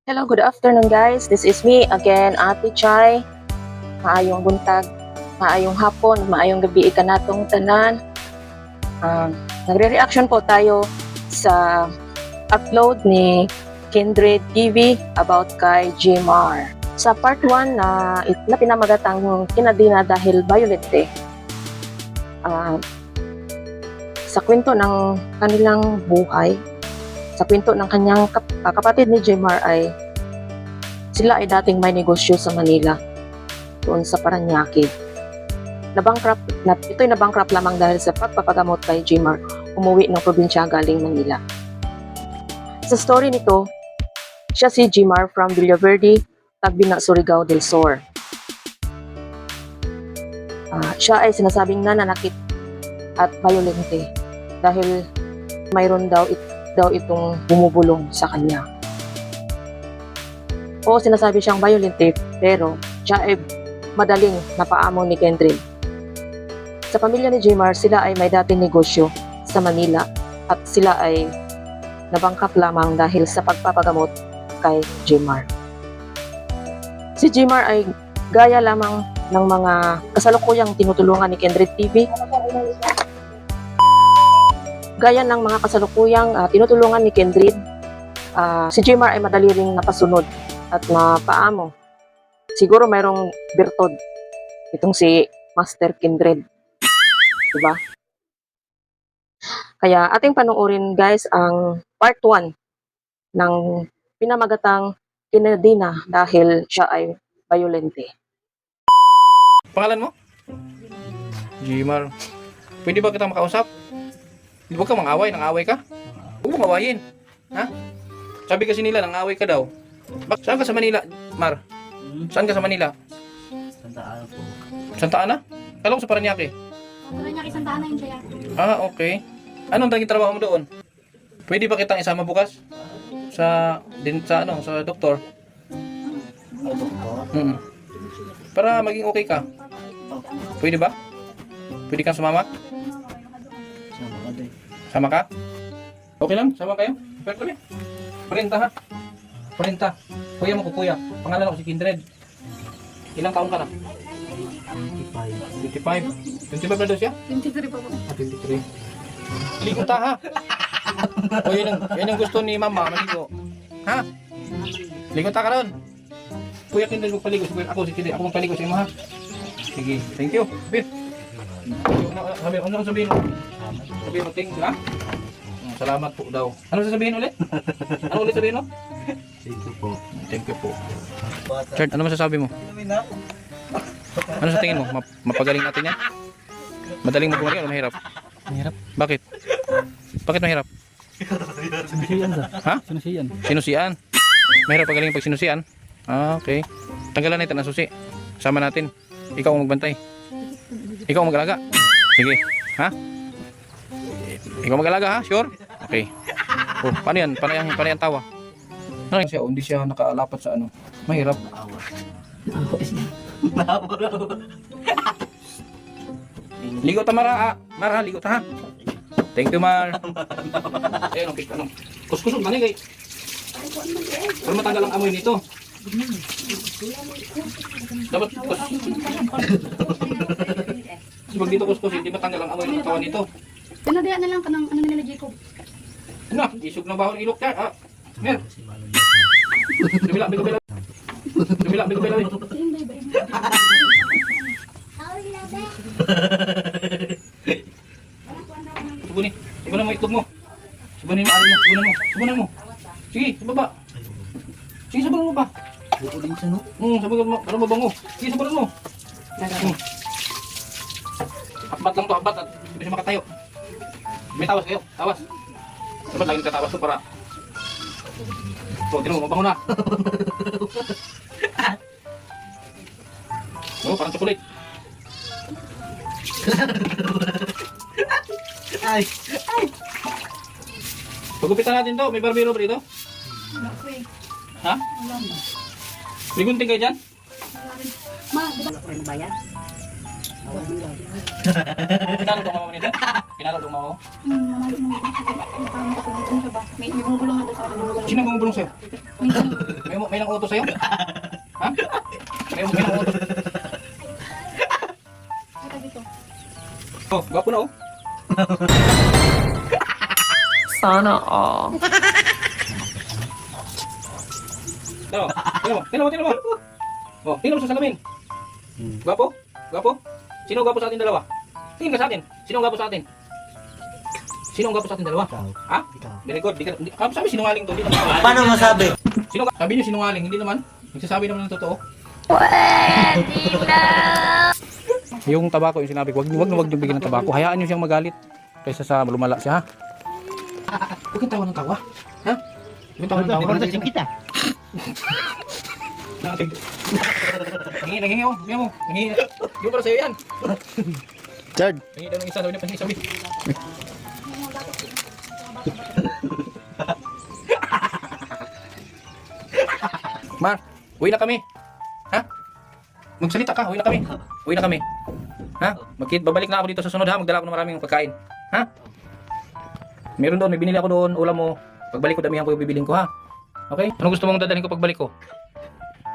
Hello, good afternoon guys. This is me again, Ate Chay. Maayong buntag, maayong hapon, maayong gabi ikanatong tanan. Nagre-reaction po tayo sa upload ni Kindred TV about kay Jmar. Sa part 1 na pinamagatang kinadina dahil violente. Sa kwento ng kanilang buhay, sa kwento ng kanyang kapatid ni Jmar ay sila ay dating may negosyo sa Manila doon sa Parañaque. Ito'y nabankrupt lamang dahil sa pagpapagamot kay Jmar, umuwi ng probinsya galing Manila. Sa story nito, siya si Jmar from Villaverde, Tagbina, Surigao del Sur. Siya ay sinasabing nananakit at violente dahil mayroon daw itong bumubulong sa kanya. O sinasabi siyang violente pero siya ay madaling napaamo ni Kindred. Sa pamilya ni Jmar, sila ay may dating negosyo sa Manila at sila ay nabangkap lamang dahil sa pagpapagamot kay Jmar. Si Jmar ay gaya lamang ng mga kasalukuyang tinutulungan ni Kindred TV. Gaya ng mga kasalukuyang tinutulungan ni Kindred, si Jmar ay madali ring napasunod at napaamo. Siguro mayroong birtod itong si Master Kindred. Diba? Kaya ating panoorin guys ang part 1 ng pinamagatang kinadina dahil siya ay violente. Pangalan mo? Jmar. Pwede ba kita makausap? Huwag ka mang-away, nang-away ka? Huwag mong awayin. Ha? Sabi kasi nila, nang-away ka daw. Saan ka sa Manila, Mar? Saan ka sa Manila? Santa Ana po. Santa Ana? Kala ko sa Parañaque. Parañaque, Santa Ana yun siya. Okay. Anong naging trabaho mo doon? Pwede ba kitang isama bukas? Sa doktor? Para maging okay ka. Pwede ba? Pwede kang sumama? Sama ka din. Sama ka? Okay lang? Sama kayo? Pero kami. 40 ha? 40. Kuya mo ko kuya. Pangalan ako si Kindred. Ilang taon ka na? 25. 25. 25 na daw siya? 23 pa po. 23. Ligo ta ha? O yun ang gusto ni mama, maligo. Ha? Ligo ta ka ron. Kuya Kindred magpaligo. Ako si Kindred. Ako magpaligo sa imo ha? Sige. Thank you. Bin. Ano sabihin mo? Sabihin mo, thank you ha? Salamat po daw. Ano sasabihin ulit? Ano ulit sabihin mo? Thank you po. Thank you po. Chard, ano masasabi mo? Ano sa tingin mo? Mapagaling natin yan? Madaling magbumaling o mahirap? Mahirap. Bakit? Bakit mahirap? Sinusiyan ka. Ha? Sinusiyan. Sinusian. Mahirap pagaling pag sinusian? Okay. Tanggalan natin ang susi. Sama natin. Ikaw ang magbantay. Ikaw ang mag-alaga. Sige. Ha? Ikaw mag-alaga ha? Sure? Okay. Oh, paano yan? Paano yan tawa? Ano siya? Hindi siya nakalapat sa ano. Mahirap. Ligo ta Mara. Mara, ligo ta ha. Thank you Mar. Ayun, okay. Ano? Kuskusog man eh. Para matanggal ang amoy nito. Dapat kus. Pag dito kuskus, hindi matanggal ang amoy ng katawan nito. Pinadaya na lang ka ng ano nila Jacob. Ano? Isog ng bawang ilok ka. Mer. Dumila. Sayang ba iba? Subunin. Subunin mo itog mo. Subunin mo alin mo. Subunin mo. Sige, sa baba. Sige, sabunin mo pa. Buko din siya no? Sabunin mo. Para mabango. Sige, sabunin mo. Akbat lang to, akbat. At hindi siya makatayo. May tawas kayo. Tawas. Dapat lagi nagtatawas to para. So, tinan mo, mabango na. Parang chocolate. Ay! Pagupitan natin to. May barbero ba dito? Ha? May gunting kayo dyan? Ma, di ba? Kailan ito mama nito? Kinarado mo ako? Mamali mo. Nakakaroon ko dito siya ba? May bumubulong na doon sa akin. Sino bumubulong sa'yo? May nang utos sa'yo? Ha? May nang utos? Saka dito. Oh, gwapo na oh. Sana all. Tingnan mo. Oh, tingnan mo sa salamin. Gwapo? Gwapo? Sino gwapo sa atin dalawa? Tingin ka sa atin. Sino gwapo sa atin? Sino gwapo sa atin dalawa? Ikaw. Ha? Ikaw. Very good. Sabi sinungaling to. Di naman. Paano masabi? Sabi niyo sinungaling. Hindi naman. Nagsasabi naman ng totoo. Yung tabako yung sinabi ko, wag niyo bigyan ng tabako. Hayaan niyo siyang magalit kaysa sa lumala siya, ha? Huwag kang tawa ng tawa. Ha? Huwag kang tawa ng tawa. Di kita. Nangingi oh. Nangingi mo. Nangingi. Yung para sa'yo yan. Chard. Nangingi daw ng isa. Sabi niya, sabi. Mar, uwi na kami. Ha? Magsalita ka, uwi na kami. Uwi na kami. Ha? Babalik na ako dito sa sunod ha. Magdala ako ng maraming pagkain. Ha? Meron doon, may binili ako doon, ulam mo. Pagbalik ko, damihan ko yung bibiling ko ha. Okay? Anong gusto mong dadalhin ko pagbalik ko?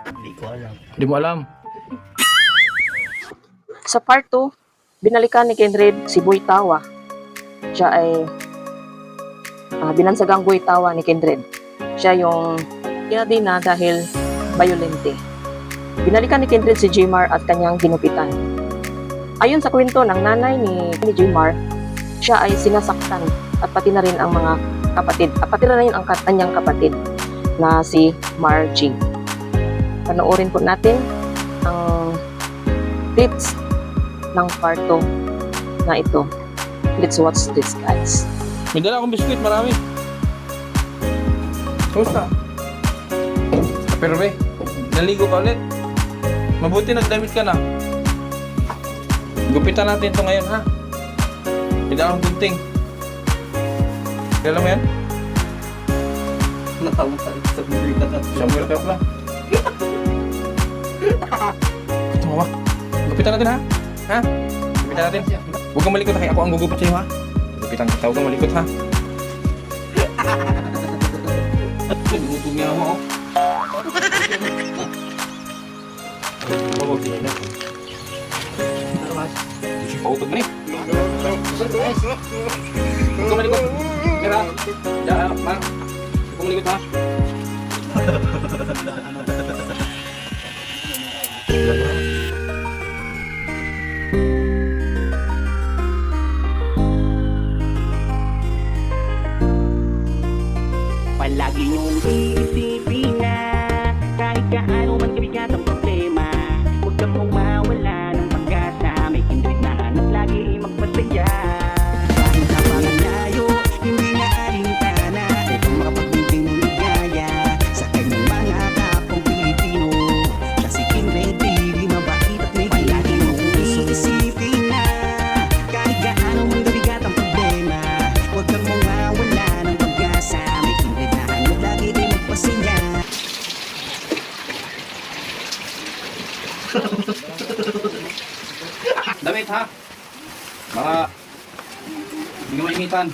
Hindi ko alam. Hindi mo alam. Sa part 2, binalikan ni Kendred si Boy Tawa. Siya ay binansagang Boy Tawa ni Kendred. Siya yung kinadina dahil bayolente. Binalikan ni Kendred si Jmar at kanyang ginupitan. Ayon sa kwento ng nanay ni Jmar, siya ay sinasaktan at pati na rin ang mga kapatid. At pati na rin ang kanyang kapatid na si Margie. Panoorin po natin ang clips ng part 2 na ito. Let's watch this, guys. May dala akong biskuit, marami. Kamusta? Pero be, naligo ka ulit. Mabuti nagdamit ka na. Gupitan natin ito ngayon ha. May dala akong gunting. Kailan mo yan? Natawa ka sa bibig na Samuel Pep lang. Ito mama. Gupitan natin ha. Ha? Gupitan natin. Huwag kang malikot ha. Ako ang gugupit sa'yo ha. Gupitan kita. Huwag kang malikot ha. Gugupit niya ako. Huwag yan ako. Pautog na eh. Huwag kang malikot. Mira. Diyan ma. Huwag kang malikot ha. Palagi niyong iisipin na kahit gaano man kabigat ang problema, huwag kang mawawala ng pag-asa. May kindred na hanap lagi magpasaya. Kahit habangan layo, hindi na alintana upang makapagbibigay ng ligaya sa kanyang mga kapong Pilipino. Siya si Kindred, baby, mabait at may palagi niyong iisipin na kahit gaano man kabigat ang problema, huwag kang mawawala ng pag-asa. May kindred na hanap lagi din magpasaya. Damit ha. Para hindi ka mainitan.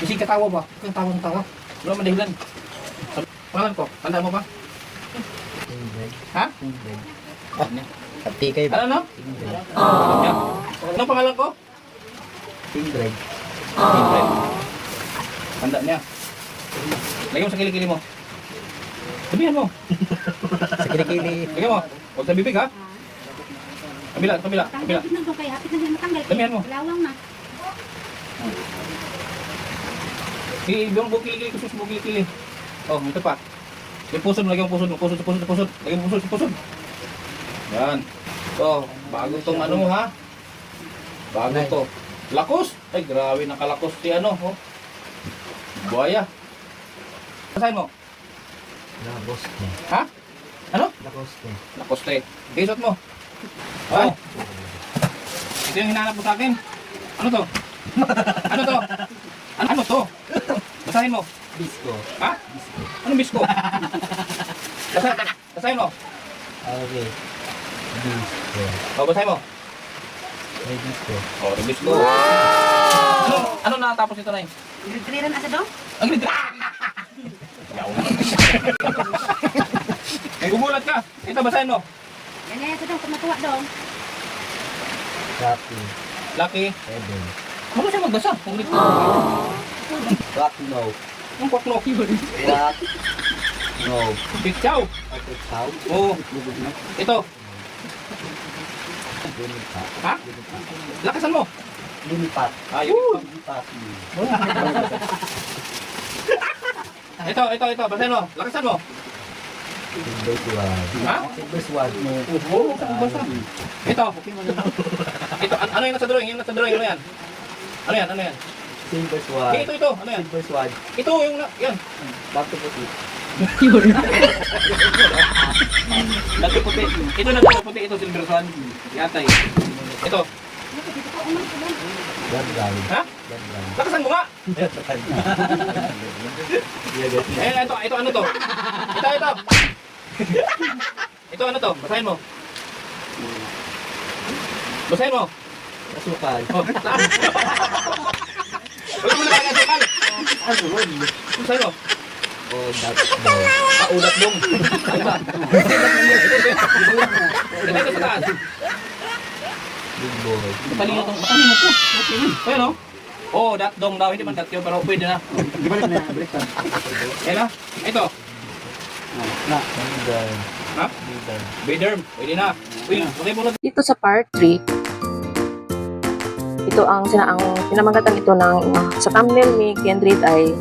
Kasi katawa ba? Kung tawa ng tawa. Wala man dahilan. Pangalan ko, tanda mo ba? Ha? Pati kayo ba? Ano no? Yeah. Anong pangalan ko? Kindred. Kindred. Tanda niya. Lagyan mo sa kilikili mo. Sabihan mo. Sa kilikili. Lagyan mo. Huwag sa bibig ha. Kabila, kabila, kabila. Hapit na doon kaya. Hapit na din matanggal. Damihan mo. Lawang na. Yung bukili-kili, kusus bukili-kili. Oh, ito pa. Yung pusod, lagyan mo pusod, pusod, pusod, pusod. Lagyan mo pusod, pusod. Yan. So, bago tong ano mo ha. Bago to. Lakos. Ay, grabe, nakalakos si ano. Oh. Buhaya. Basahin mo. Lakoste. Ha? Ano? Lakoste. Lakoste. Isot mo. Ay. Ito yung hinahanap mo sa akin. Ano to? Ano to? Ano to? Basahin mo. Disco. Ha? Anong bisko? Basahin mo. Okay. Disco. O, basahin mo. Ladies ko. Oh, release ko. Ano natapos ito na yun? Grade-gradean asa daw? Ang ganda! Ay, gumulat ka. Ito, basahin mo. Yan ito daw, kung matuwa daw. Rocky. Lucky. 7. Ano siya magbasa? Kung ulit ko. Rocky no. Ang kwakno. Rock. No. Pitsaw. Okay, how? Oo. Ito. Lumipat. Ha? Lakasan mo. Lumipat. Ayun. Lumipat. Ito. Basahin mo. Lakasan mo. Silver Sword. Ha? Silver Sword mo. Oo, saan basa? Ito. Ito. Ano yung nasa drawing? Yung nasa drawing. Ano yan? Ano yan? Silver Sword. Ito. Ano yan? Silver Sword. Ito yung yan. Back to puti. Nagpuputi. Ito nagpuputi. Ito silver swan. Yatay. Ito. Blood Brown. Ha? Blood Brown. Lakasan mo nga. Ito ano to? Ito. Ito ano to? Basahin mo. Asukal. Oh. Wala mo na kaya sukal. Basahin mo. Oh, that's ball. Ulat dong. Ito sa taas. Big boy. Matalino to. Ayan o. Oh, dat dong daw. Hindi man dat yun, pero pwede na. Ayan na. Ito. Leader. Ha? Leader. Biderm. Pwede na. Uy, okay po na. Dito sa part 3, ito ang pinamagatan ito ng sa thumbnail ni Kendrick ay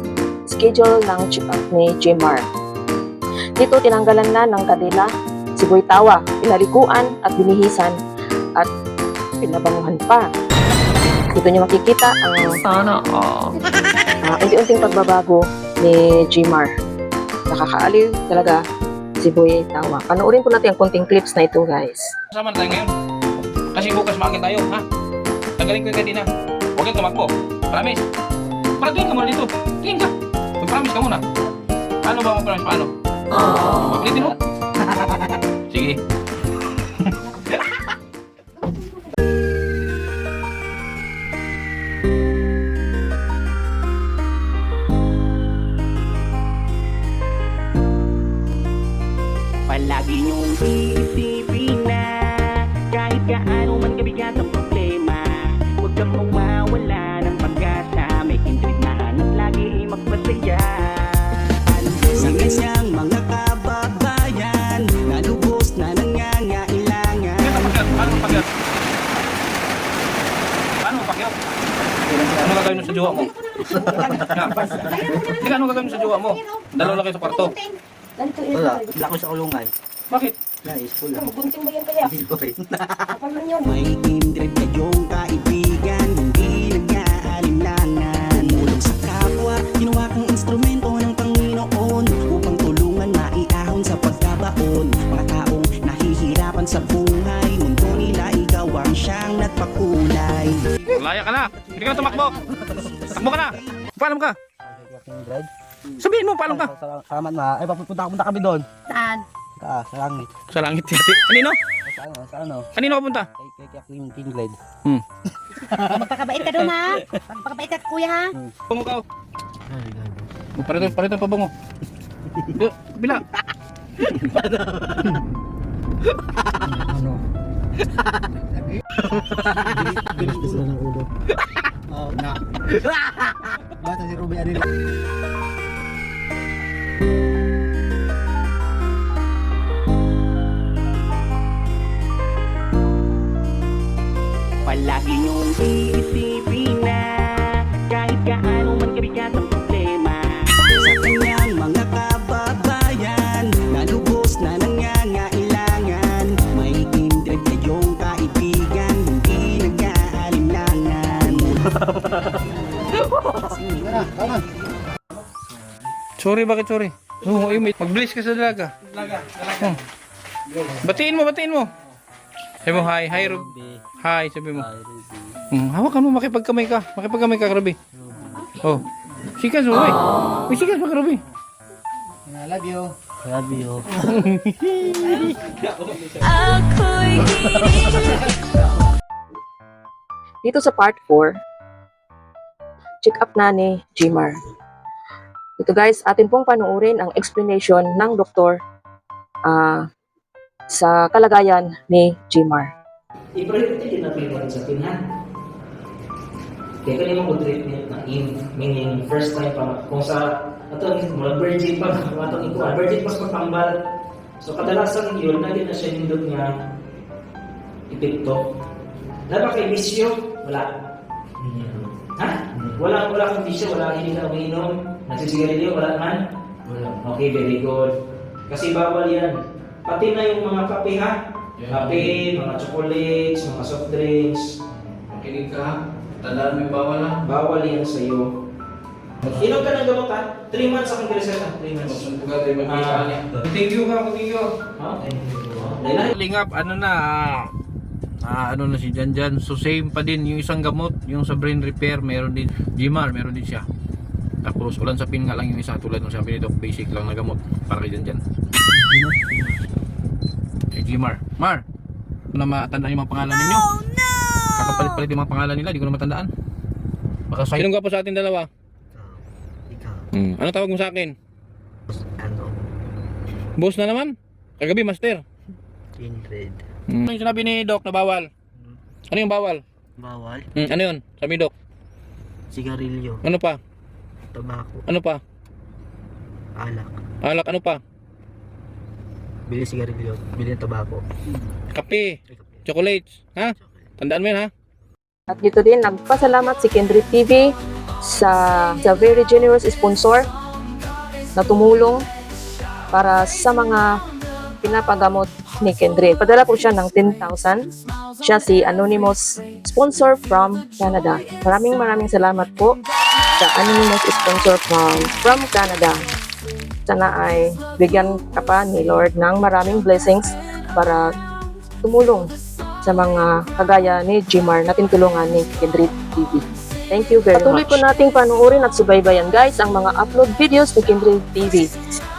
schedule ng check-up ni Jmar. Dito tinanggalan na ng kadila, siboy tawa, pinalikuan at binihisan at pinabanguhan pa. Dito niyo makikita ang unti-unting pagbabago ni Jmar. Nakakaaliw talaga si Boy Tawa. Panoorin po natin ang konting clips na ito, guys. Kasama na tayo ngayon. Kasi bukas maaga tayo, ha? Tanggalin ko yung kanina. Huwag kang tumakbo. Promise. Para tingin ka muna dito. Tingin ka. Mag-promise ka muna. Paano ba mag-promise? Paano? Ulitin mo. Sige. Palagi niyong iisipin na kahit gaano man kabigat ang problema, huwag kang mawawala ng pag-asa. May kindred na hanap lagi magpasaya. Sa ganyang mga kababayan na lubos na nangangailangan. Paano pagyat? Paano pagyat? Ano gagawin mo sa jowa mo? Hindi, ano gagawin mo sa jowa mo? Dalawa lang kayo sa kwarto. Wala. Wala ko sa kulungan. Bakit? Nais ko lang. Bunting ba yan kaya? Hindi ko rin. Kapal man yun. May kindred kayong kaibigan, hindi nag-aalinlangan. Mulong sa kapwa, ginawa kang instrumento ng Panginoon upang tulungan maiahon sa pagkabaon. Mga taong nahihirapan sa buhay, mundo nila ikaw ang siyang nagpakulay. Laya ka na. Hindi ka na tumakbo. Takbo ka na. Paalam ka. Kindred. Sabihin mo, paalam ka. Salamat ma. Ay, punta kami doon. Saan? Sa langit. Sa langit yati. Kanino? Sa ano? Kanino ka punta? Kay Kindred. Magpakabait ka doon ha? Magpakabait ka kuya ha? Bango ka. Parito pa bango. Bila. Ano? Bilis na ng ulo. Oh, na. Bata si Ruby ano? Palagi niyong iisipin na kahit gaano man kabigat ang problema, sa kanyang mga kababayan na lubos na nangangailangan, may kindred kayong kaibigan, hindi nag-aalinlangan. Sorry, bakit sorry? Oh, mag-bless ka sa dalaga. Oh. Batiin mo. Sabi mo, hi, Ruby. Hi, sabi mo. Hawakan mo, makipagkamay ka, Ruby. Oh. Sikas mo, Ruby. Uy, sikas mo ka, Ruby. I love you. I love you. Ako'y dito sa part 4, check up na ni Jmar. Ito guys, atin pong panuorin ang explanation ng doktor sa kalagayan ni Jmar. I-priority din natin yung sa tinhan. Kaya kanina mo treatment na meaning first time pa, kung sa atong mga virgin pa, atong ikuan, virgin pa sa pagpambal. So kadalasan yun, na siya nindot nga epekto. Dapat kay bisyo, wala. Ha? Wala kang bisyo, wala hindi ka umiinom, nagsisigarilyo, wala man? Okay, very good. Kasi bawal yan. Pati na yung mga kape ha? Kape, mga chocolates, mga soft drinks. Makinig ka ha. Tandaan mo yung bawal ha. Bawal yan sa'yo. Inom ka ng gamot ha? 3 months akong reseta. 3 months. Thank you ha, thank you. Ha? Dahil Lingap, ano na, ano na si Janjan. So same pa din yung isang gamot, yung sa brain repair, meron din. Jmar, meron din siya. Tapos ulan sa pin nga lang yung isa, tulad ng sabi nito, basic lang na gamot para kay Janjan. Kay Jmar. Mar, na matandaan yung mga pangalan ninyo. Kakapalit-palit yung mga pangalan nila, di ko na matandaan. Baka sa sinong gwapo sa atin dalawa? Ikaw. Ano tawag mo sa akin? Ano? Boss na naman? Kagabi, master. Kindred. Ano yung sinabi ni Doc na bawal? Ano yung bawal? Bawal. Ano yun? Sabi ni Doc. Sigarilyo. Ano pa? Tabako. Ano pa? Alak. Alak, ano pa? Bili sigarilyo. Bili ng tabako. Kape, chocolates. Ha? Tandaan mo yan ha? At dito din, nagpasalamat si Kendrick TV sa very generous sponsor na tumulong para sa mga pinapagamot ni Kendrick. Padala po siya ng 10,000. Siya si Anonymous, sponsor from Canada. Maraming salamat po sa Anonymous sponsor from Canada. Sana ay bigyan ka pa ni Lord ng maraming blessings para tumulong sa mga kagaya ni Jmar na tinulungan ni Kendrick TV. Thank you very much. Patuloy po nating panuorin at subaybayan guys ang mga upload videos ni Kendrick TV.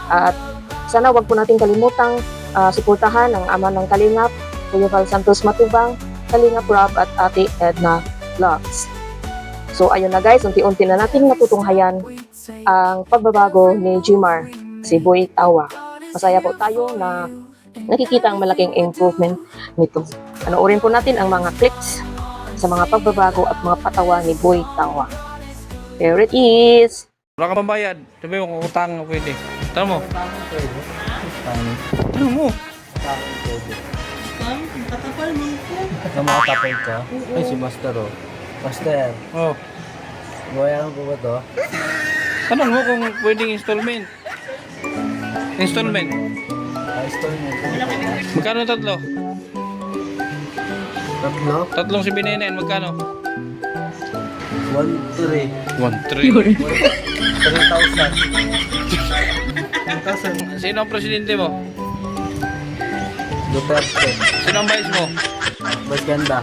At sana wag po nating kalimutang suportahan ang ama ng Kalingap, Kuya Val Santos Matubang, Kalingap Rob at Ate Edna Vlogs. So ayun na guys, unti-unti na nating natutunghayan ang pagbabago ni Jmar, si Boy Tawa. Masaya po tayo na nakikita ang malaking improvement nito. Panoorin po natin ang mga clips sa mga pagbabago at mga patawa ni Boy Tawa. There it is! Wala ka pambayad. Sabi mo kung utang mo pwede. Tanong mo. Tanong mo. Na makatapay ka? Ay, si Master oh. Master, Oh. bayaran ko ba to? Tanong mo kung pwedeng installment. Installment. Store mo. Magkano tatlo? Tatlo? Tatlong si Binenen, magkano? 1-3. 1-3. 3,000. Sino ang presidente mo? Duterte. Sino ang vice mo? Mas ganda.